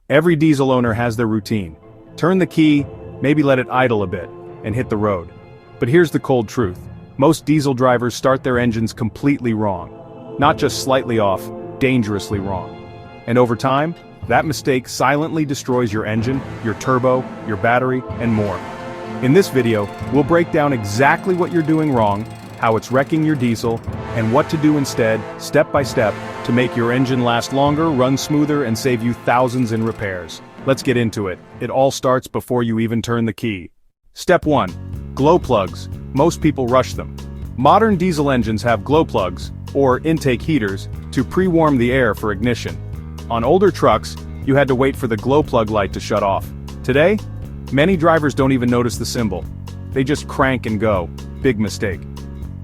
Every diesel owner has their routine. Turn the key, maybe let it idle a bit, and hit the road. But here's the cold truth. Most diesel drivers start their engines completely wrong. Not just slightly off, dangerously wrong. And over time, that mistake silently destroys your engine, your turbo, your battery, and more. In this video, we'll break down exactly what you're doing wrong, how it's wrecking your diesel, and what to do instead, step by step, to make your engine last longer, run smoother, and save you thousands in repairs. Let's get into it. It all starts before you even turn the key. Step 1. Glow plugs. Most people rush them. Modern diesel engines have glow plugs, or intake heaters, to pre-warm the air for ignition. On older trucks, you had to wait for the glow plug light to shut off. Today, many drivers don't even notice the symbol. They just crank and go. Big mistake.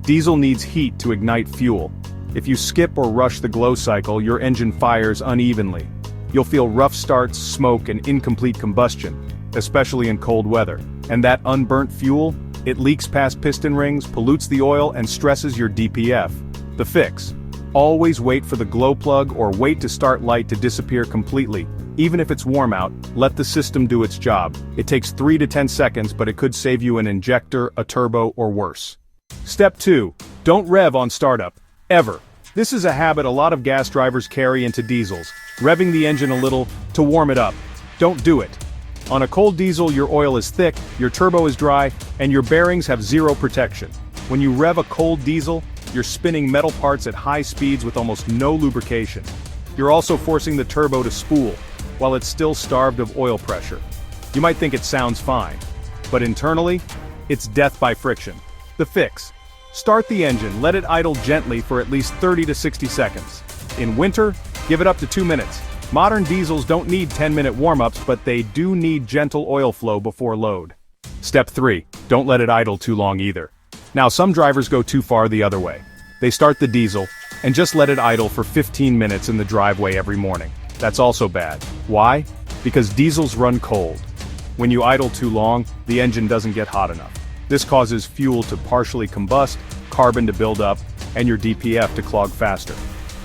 Diesel needs heat to ignite fuel. If you skip or rush the glow cycle, your engine fires unevenly. You'll feel rough starts, smoke, and incomplete combustion, especially in cold weather. And that unburnt fuel, it leaks past piston rings, pollutes the oil, and stresses your DPF. The fix: always wait for the glow plug or wait to start light to disappear completely. Even if it's warm out, let the system do its job. It takes 3 to 10 seconds, but it could save you an injector, a turbo, or worse. Step 2. Don't rev on startup. Ever. This is a habit a lot of gas drivers carry into diesels, revving the engine a little to warm it up. Don't do it. On a cold diesel, your oil is thick, your turbo is dry, and your bearings have zero protection. When you rev a cold diesel, you're spinning metal parts at high speeds with almost no lubrication. You're also forcing the turbo to spool, while it's still starved of oil pressure. You might think it sounds fine, but internally, it's death by friction. The fix: start the engine, let it idle gently for at least 30 to 60 seconds. In winter, give it up to 2 minutes. Modern diesels don't need 10-minute warm-ups, but they do need gentle oil flow before load. Step 3. Don't let it idle too long either. Now, some drivers go too far the other way. They start the diesel, and just let it idle for 15 minutes in the driveway every morning. That's also bad. Why? Because diesels run cold. When you idle too long, the engine doesn't get hot enough. This causes fuel to partially combust, carbon to build up, and your DPF to clog faster.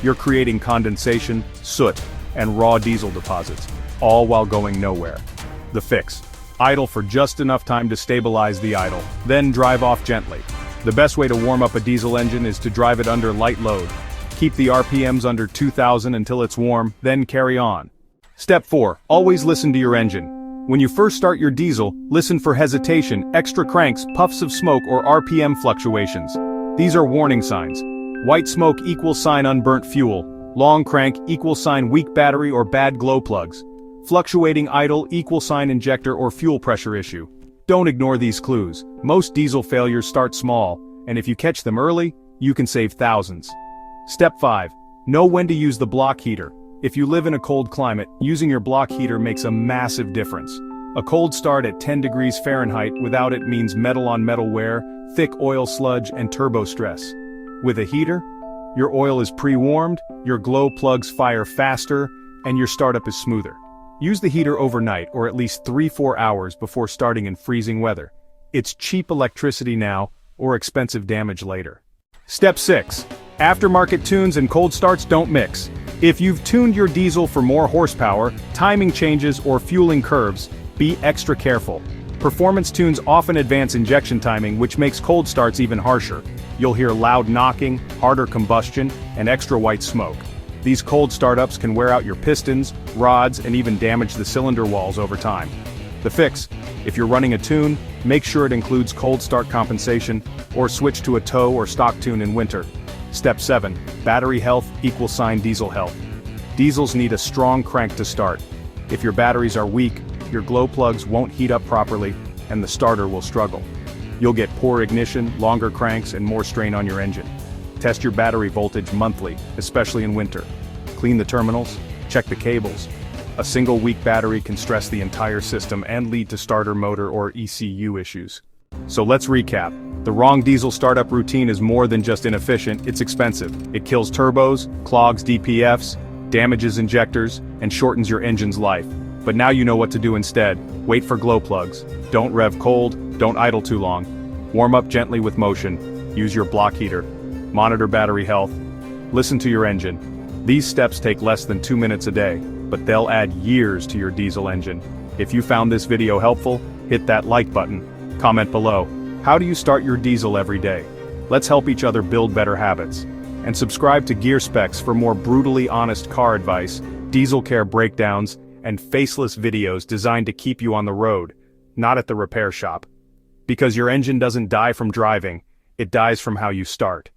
You're creating condensation, soot, and raw diesel deposits, all while going nowhere. The fix: idle for just enough time to stabilize the idle, then drive off gently. The best way to warm up a diesel engine is to drive it under light load. Keep the RPMs under 2000 until it's warm, then carry on. Step 4. Always listen to your engine. When you first start your diesel, listen for hesitation, extra cranks, puffs of smoke, or RPM fluctuations. These are warning signs. White smoke equals sign unburnt fuel. Long crank equals sign weak battery or bad glow plugs. Fluctuating idle equals sign injector or fuel pressure issue. Don't ignore these clues. Most diesel failures start small, and if you catch them early, you can save thousands. Step 5. Know when to use the block heater. If you live in a cold climate, using your block heater makes a massive difference. A cold start at 10 degrees Fahrenheit without it means metal on metal wear, thick oil sludge, and turbo stress. With a heater, your oil is pre-warmed, your glow plugs fire faster, and your startup is smoother. Use the heater overnight or at least 3-4 hours before starting in freezing weather. It's cheap electricity now, or expensive damage later. Step 6. Aftermarket tunes and cold starts don't mix. If you've tuned your diesel for more horsepower, timing changes, or fueling curves, be extra careful. Performance tunes often advance injection timing, which makes cold starts even harsher. You'll hear loud knocking, harder combustion, and extra white smoke. These cold startups can wear out your pistons, rods, and even damage the cylinder walls over time. The fix: if you're running a tune, make sure it includes cold start compensation, or switch to a tow or stock tune in winter. Step 7. Battery health equals sign diesel health. Diesels need a strong crank to start. If your batteries are weak, your glow plugs won't heat up properly, and the starter will struggle. You'll get poor ignition, longer cranks, and more strain on your engine. Test your battery voltage monthly, especially in winter. Clean the terminals, check the cables. A single weak battery can stress the entire system and lead to starter motor or ECU issues. So let's recap. The wrong diesel startup routine is more than just inefficient, it's expensive. It kills turbos, clogs DPFs, damages injectors, and shortens your engine's life. But now you know what to do instead. Wait for glow plugs. Don't rev cold, don't idle too long. Warm up gently with motion. Use your block heater. Monitor battery health. Listen to your engine. These steps take less than 2 minutes a day. but they'll add years to your diesel engine. If you found this video helpful, hit that like button. Comment below, how do you start your diesel every day? Let's help each other build better habits. And subscribe to Gear Specs for more brutally honest car advice, diesel care breakdowns, and faceless videos designed to keep you on the road, not at the repair shop. Because your engine doesn't die from driving, it dies from how you start.